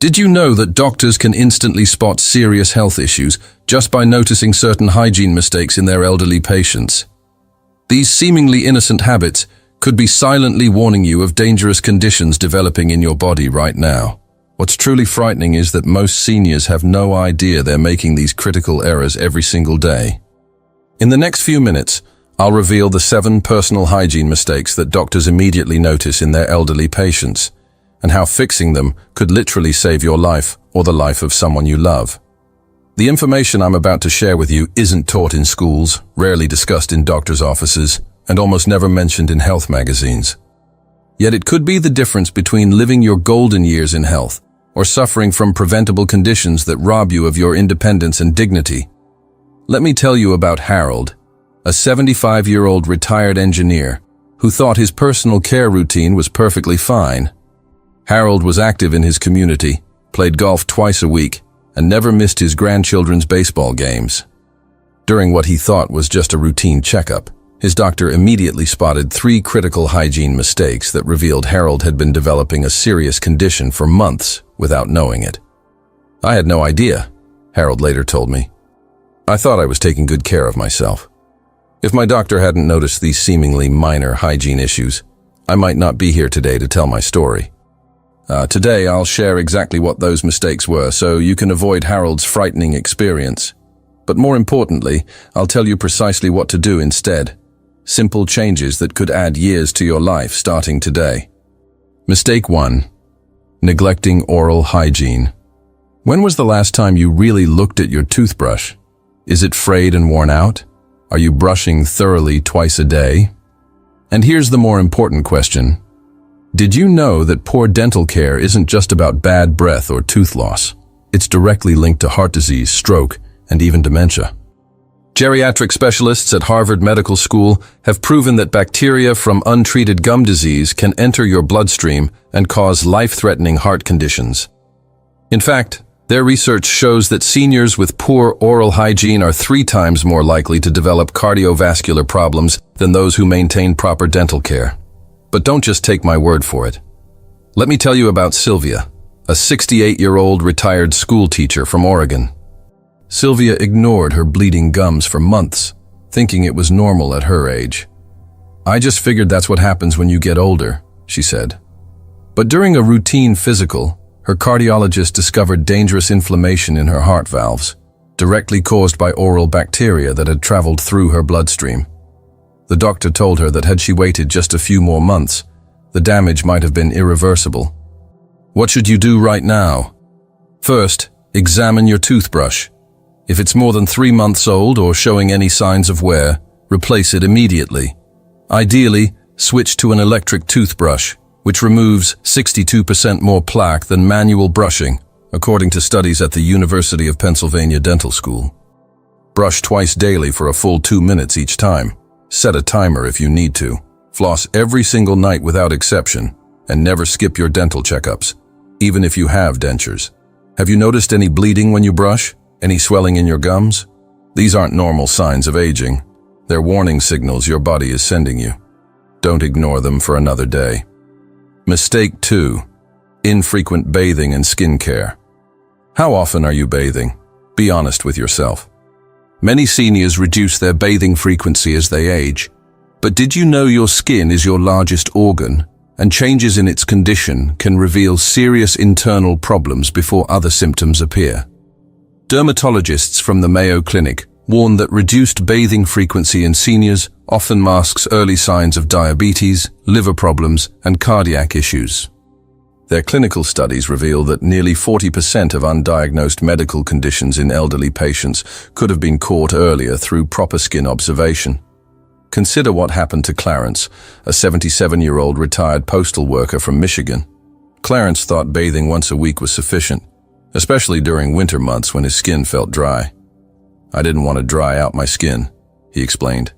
Did you know that doctors can instantly spot serious health issues just by noticing certain hygiene mistakes in their elderly patients? These seemingly innocent habits could be silently warning you of dangerous conditions developing in your body right now. What's truly frightening is that most seniors have no idea they're making these critical errors every single day. In the next few minutes, I'll reveal the 7 personal hygiene mistakes that doctors immediately notice in their elderly patients, and how fixing them could literally save your life or the life of someone you love. The information I'm about to share with you isn't taught in schools, rarely discussed in doctors' offices, and almost never mentioned in health magazines. Yet it could be the difference between living your golden years in health or suffering from preventable conditions that rob you of your independence and dignity. Let me tell you about Harold, a 75-year-old retired engineer who thought his personal care routine was perfectly fine. Harold was active in his community, played golf twice a week, and never missed his grandchildren's baseball games. During what he thought was just a routine checkup, his doctor immediately spotted 3 critical hygiene mistakes that revealed Harold had been developing a serious condition for months without knowing it. "I had no idea," Harold later told me. "I thought I was taking good care of myself. If my doctor hadn't noticed these seemingly minor hygiene issues, I might not be here today to tell my story." Today, I'll share exactly what those mistakes were so you can avoid Harold's frightening experience. But more importantly, I'll tell you precisely what to do instead. Simple changes that could add years to your life starting today. Mistake 1. Neglecting oral hygiene. When was the last time you really looked at your toothbrush? Is it frayed and worn out? Are you brushing thoroughly twice a day? And here's the more important question. Did you know that poor dental care isn't just about bad breath or tooth loss? It's directly linked to heart disease, stroke, and even dementia. Geriatric specialists at Harvard Medical School have proven that bacteria from untreated gum disease can enter your bloodstream and cause life-threatening heart conditions. In fact, their research shows that seniors with poor oral hygiene are 3 times more likely to develop cardiovascular problems than those who maintain proper dental care. But don't just take my word for it. Let me tell you about Sylvia, a 68-year-old retired school teacher from Oregon. Sylvia ignored her bleeding gums for months, thinking it was normal at her age. "I just figured that's what happens when you get older," she said. But during a routine physical, her cardiologist discovered dangerous inflammation in her heart valves, directly caused by oral bacteria that had traveled through her bloodstream. The doctor told her that had she waited just a few more months, the damage might have been irreversible. What should you do right now? First, examine your toothbrush. If it's more than 3 months old or showing any signs of wear, replace it immediately. Ideally, switch to an electric toothbrush, which removes 62% more plaque than manual brushing, according to studies at the University of Pennsylvania Dental School. Brush twice daily for a full 2 minutes each time. Set a timer if you need to. Floss every single night without exception, and never skip your dental checkups, even if you have dentures. Have you noticed any bleeding when you brush? Any swelling in your gums? These aren't normal signs of aging. They're warning signals your body is sending you. Don't ignore them for another day. Mistake 2. Infrequent bathing and skincare. How often are you bathing? Be honest with yourself. Many seniors reduce their bathing frequency as they age. But did you know your skin is your largest organ, and changes in its condition can reveal serious internal problems before other symptoms appear? Dermatologists from the Mayo Clinic warn that reduced bathing frequency in seniors often masks early signs of diabetes, liver problems, and cardiac issues. Their clinical studies reveal that nearly 40% of undiagnosed medical conditions in elderly patients could have been caught earlier through proper skin observation. Consider what happened to Clarence, a 77-year-old retired postal worker from Michigan. Clarence thought bathing once a week was sufficient, especially during winter months when his skin felt dry. "I didn't want to dry out my skin," he explained.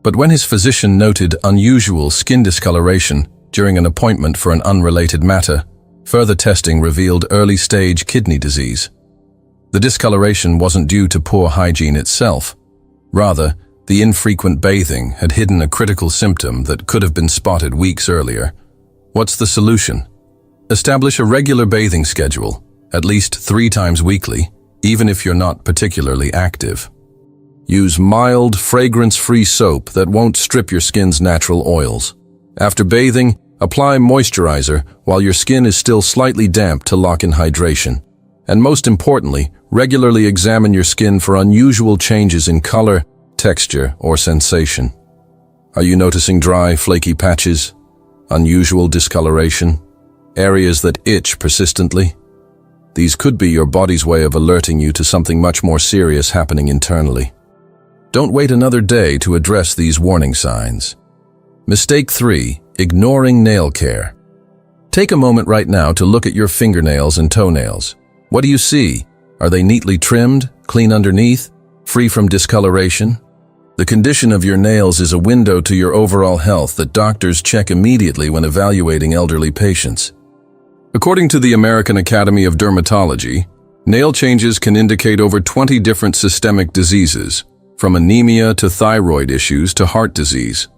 But when his physician noted unusual skin discoloration during an appointment for an unrelated matter, further testing revealed early-stage kidney disease. The discoloration wasn't due to poor hygiene itself. Rather, the infrequent bathing had hidden a critical symptom that could have been spotted weeks earlier. What's the solution? Establish a regular bathing schedule, at least 3 times weekly, even if you're not particularly active. Use mild, fragrance-free soap that won't strip your skin's natural oils. After bathing, apply moisturizer while your skin is still slightly damp to lock in hydration. And most importantly, regularly examine your skin for unusual changes in color, texture, or sensation. Are you noticing dry, flaky patches, unusual discoloration, areas that itch persistently? These could be your body's way of alerting you to something much more serious happening internally. Don't wait another day to address these warning signs. Mistake 3. Ignoring nail care. Take a moment right now to look at your fingernails and toenails. What do you see? Are they neatly trimmed, clean underneath, free from discoloration? The condition of your nails is a window to your overall health that doctors check immediately when evaluating elderly patients. According to the American Academy of Dermatology, nail changes can indicate over 20 different systemic diseases, from anemia to thyroid issues to heart disease.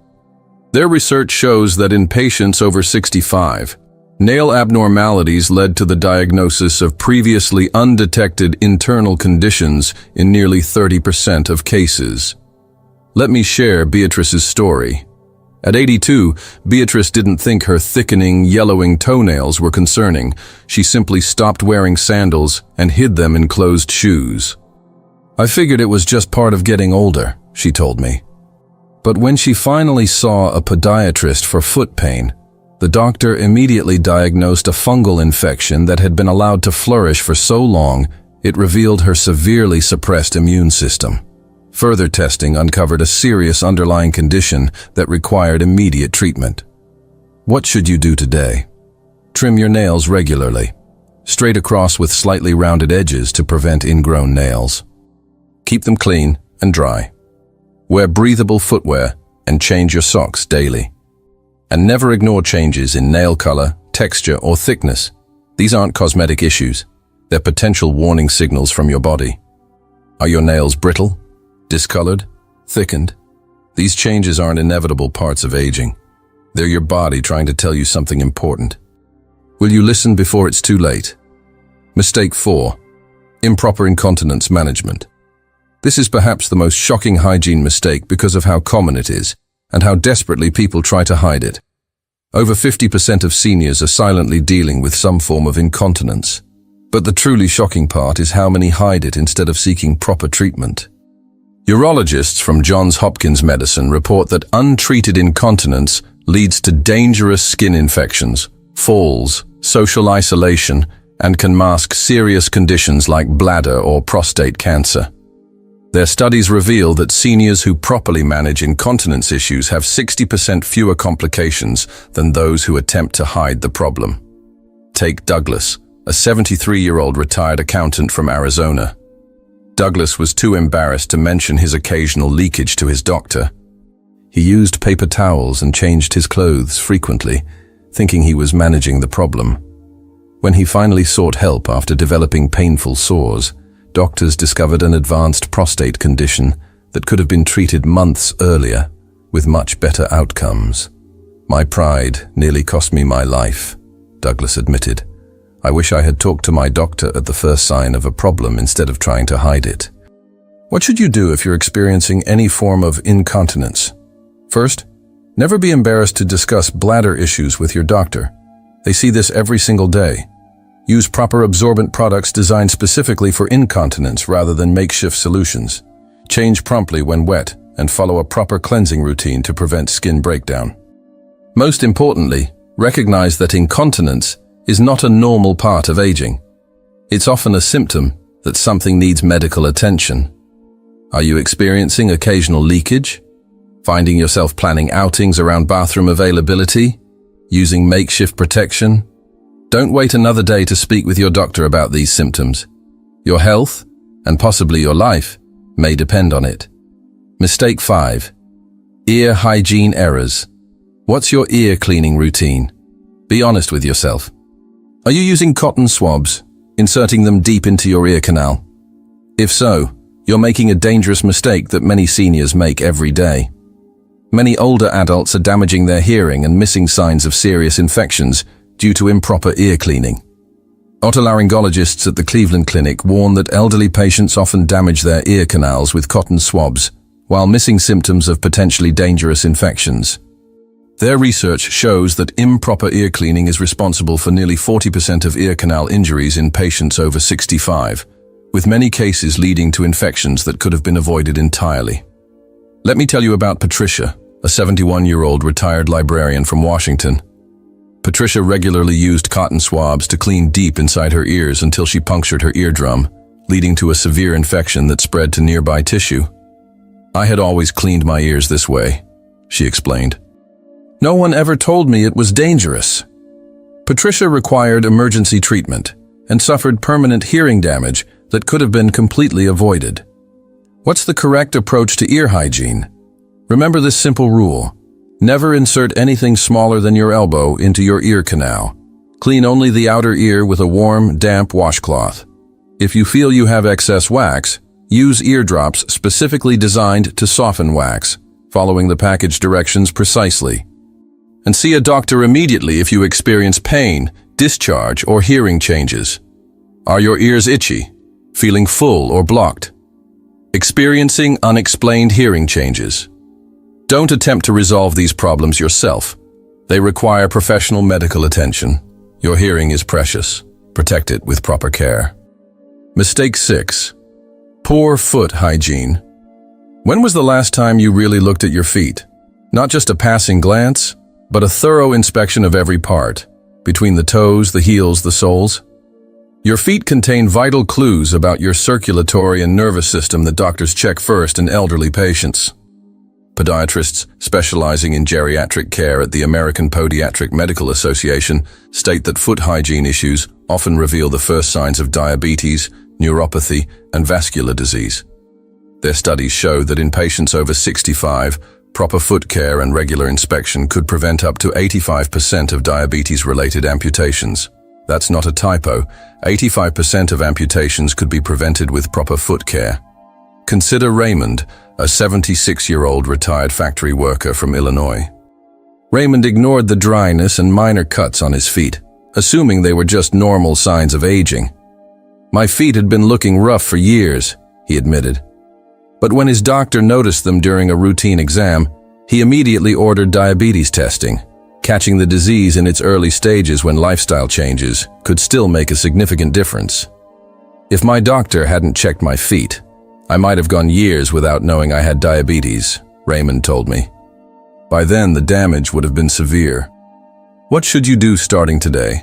Their research shows that in patients over 65, nail abnormalities led to the diagnosis of previously undetected internal conditions in nearly 30% of cases. Let me share Beatrice's story. At 82, Beatrice didn't think her thickening, yellowing toenails were concerning. She simply stopped wearing sandals and hid them in closed shoes. I figured it was just part of getting older, she told me. But when she finally saw a podiatrist for foot pain, the doctor immediately diagnosed a fungal infection that had been allowed to flourish for so long it revealed her severely suppressed immune system. Further testing uncovered a serious underlying condition that required immediate treatment. What should you do today? Trim your nails regularly, straight across with slightly rounded edges to prevent ingrown nails. Keep them clean and dry. Wear breathable footwear and change your socks daily. And never ignore changes in nail color, texture, or thickness. These aren't cosmetic issues. They're potential warning signals from your body. Are your nails brittle, discolored, thickened? These changes aren't inevitable parts of aging. They're your body trying to tell you something important. Will you listen before it's too late? Mistake 4. Improper incontinence management. This is perhaps the most shocking hygiene mistake because of how common it is and how desperately people try to hide it. Over 50% of seniors are silently dealing with some form of incontinence. But the truly shocking part is how many hide it instead of seeking proper treatment. Urologists from Johns Hopkins Medicine report that untreated incontinence leads to dangerous skin infections, falls, social isolation, and can mask serious conditions like bladder or prostate cancer. Their studies reveal that seniors who properly manage incontinence issues have 60% fewer complications than those who attempt to hide the problem. Take Douglas, a 73-year-old retired accountant from Arizona. Douglas was too embarrassed to mention his occasional leakage to his doctor. He used paper towels and changed his clothes frequently, thinking he was managing the problem. When he finally sought help after developing painful sores, doctors discovered an advanced prostate condition that could have been treated months earlier, with much better outcomes. My pride nearly cost me my life, Douglas admitted. I wish I had talked to my doctor at the first sign of a problem instead of trying to hide it. What should you do if you're experiencing any form of incontinence? First, never be embarrassed to discuss bladder issues with your doctor. They see this every single day. Use proper absorbent products designed specifically for incontinence rather than makeshift solutions. Change promptly when wet and follow a proper cleansing routine to prevent skin breakdown. Most importantly, recognize that incontinence is not a normal part of aging. It's often a symptom that something needs medical attention. Are you experiencing occasional leakage? Finding yourself planning outings around bathroom availability? Using makeshift protection? Don't wait another day to speak with your doctor about these symptoms. Your health, and possibly your life, may depend on it. Mistake 5. Ear hygiene errors. What's your ear cleaning routine? Be honest with yourself. Are you using cotton swabs, inserting them deep into your ear canal? If so, you're making a dangerous mistake that many seniors make every day. Many older adults are damaging their hearing and missing signs of serious infections due to improper ear cleaning. Otolaryngologists at the Cleveland Clinic warn that elderly patients often damage their ear canals with cotton swabs, while missing symptoms of potentially dangerous infections. Their research shows that improper ear cleaning is responsible for nearly 40% of ear canal injuries in patients over 65, with many cases leading to infections that could have been avoided entirely. Let me tell you about Patricia, a 71-year-old retired librarian from Washington. Patricia regularly used cotton swabs to clean deep inside her ears until she punctured her eardrum, leading to a severe infection that spread to nearby tissue. "I had always cleaned my ears this way," she explained. "No one ever told me it was dangerous." Patricia required emergency treatment and suffered permanent hearing damage that could have been completely avoided. What's the correct approach to ear hygiene? Remember this simple rule. Never insert anything smaller than your elbow into your ear canal. Clean only the outer ear with a warm, damp washcloth. If you feel you have excess wax, use eardrops specifically designed to soften wax, following the package directions precisely. And see a doctor immediately if you experience pain, discharge, or hearing changes. Are your ears itchy, feeling full or blocked? Experiencing unexplained hearing changes? Don't attempt to resolve these problems yourself. They require professional medical attention. Your hearing is precious. Protect it with proper care. Mistake 6. Poor foot hygiene. When was the last time you really looked at your feet? Not just a passing glance, but a thorough inspection of every part, between the toes, the heels, the soles. Your feet contain vital clues about your circulatory and nervous system that doctors check first in elderly patients. Podiatrists specializing in geriatric care at the American Podiatric Medical Association state that foot hygiene issues often reveal the first signs of diabetes, neuropathy, and vascular disease. Their studies show that in patients over 65, proper foot care and regular inspection could prevent up to 85% of diabetes-related amputations. That's not a typo. 85% of amputations could be prevented with proper foot care. Consider Raymond, a 76-year-old retired factory worker from Illinois. Raymond ignored the dryness and minor cuts on his feet, assuming they were just normal signs of aging. "My feet had been looking rough for years," he admitted. But when his doctor noticed them during a routine exam, he immediately ordered diabetes testing, catching the disease in its early stages when lifestyle changes could still make a significant difference. "If my doctor hadn't checked my feet, I might have gone years without knowing I had diabetes," Raymond told me. By then, the damage would have been severe. What should you do starting today?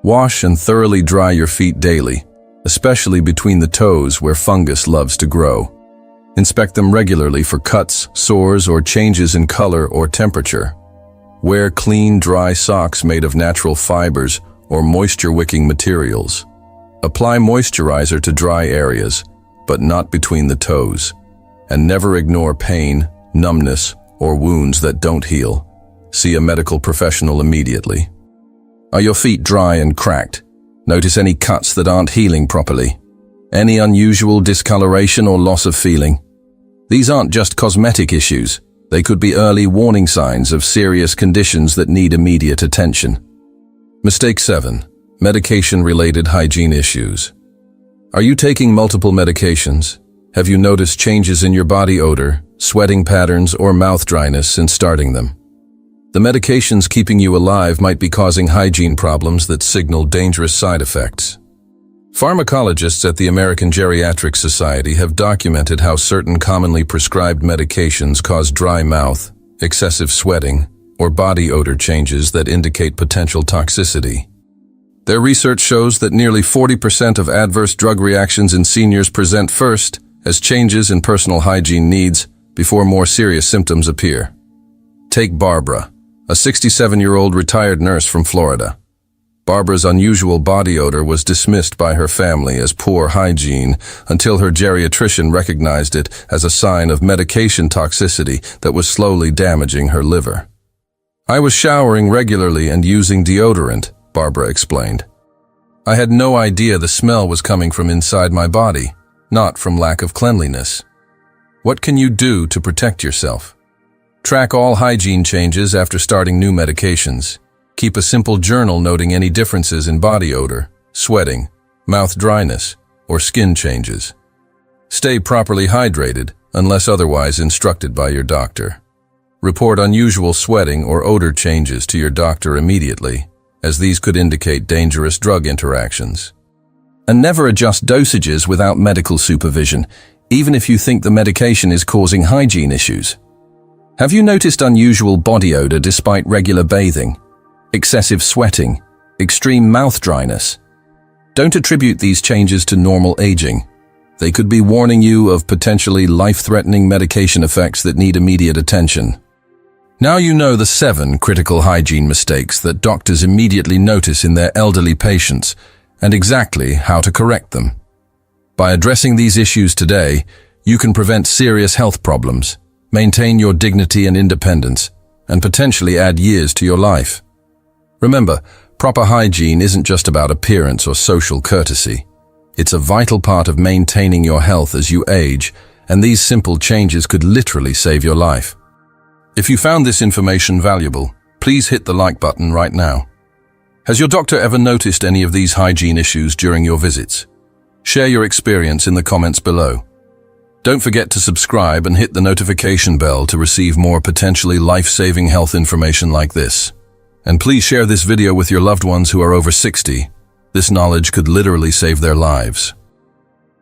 Wash and thoroughly dry your feet daily, especially between the toes where fungus loves to grow. Inspect them regularly for cuts, sores, or changes in color or temperature. Wear clean, dry socks made of natural fibers or moisture-wicking materials. Apply moisturizer to dry areas, but not between the toes. And never ignore pain, numbness, or wounds that don't heal. See a medical professional immediately. Are your feet dry and cracked? Notice any cuts that aren't healing properly. Any unusual discoloration or loss of feeling? These aren't just cosmetic issues. They could be early warning signs of serious conditions that need immediate attention. Mistake 7. Medication-related hygiene issues. Are you taking multiple medications? Have you noticed changes in your body odor, sweating patterns, or mouth dryness since starting them? The medications keeping you alive might be causing hygiene problems that signal dangerous side effects. Pharmacologists at the American Geriatric Society have documented how certain commonly prescribed medications cause dry mouth, excessive sweating, or body odor changes that indicate potential toxicity. Their research shows that nearly 40% of adverse drug reactions in seniors present first as changes in personal hygiene needs before more serious symptoms appear. Take Barbara, a 67-year-old retired nurse from Florida. Barbara's unusual body odor was dismissed by her family as poor hygiene until her geriatrician recognized it as a sign of medication toxicity that was slowly damaging her liver. "I was showering regularly and using deodorant," Barbara explained. "I had no idea the smell was coming from inside my body, not from lack of cleanliness." What can you do to protect yourself? Track all hygiene changes after starting new medications. Keep a simple journal noting any differences in body odor, sweating, mouth dryness, or skin changes. Stay properly hydrated unless otherwise instructed by your doctor. Report unusual sweating or odor changes to your doctor immediately, as these could indicate dangerous drug interactions. And never adjust dosages without medical supervision, even if you think the medication is causing hygiene issues. Have you noticed unusual body odor despite regular bathing, excessive sweating, extreme mouth dryness? Don't attribute these changes to normal aging. They could be warning you of potentially life-threatening medication effects that need immediate attention. Now you know the 7 critical hygiene mistakes that doctors immediately notice in their elderly patients and exactly how to correct them. By addressing these issues today, you can prevent serious health problems, maintain your dignity and independence, and potentially add years to your life. Remember, proper hygiene isn't just about appearance or social courtesy. It's a vital part of maintaining your health as you age, and these simple changes could literally save your life. If you found this information valuable, please hit the like button right now. Has your doctor ever noticed any of these hygiene issues during your visits? Share your experience in the comments below. Don't forget to subscribe and hit the notification bell to receive more potentially life-saving health information like this. And please share this video with your loved ones who are over 60. This knowledge could literally save their lives.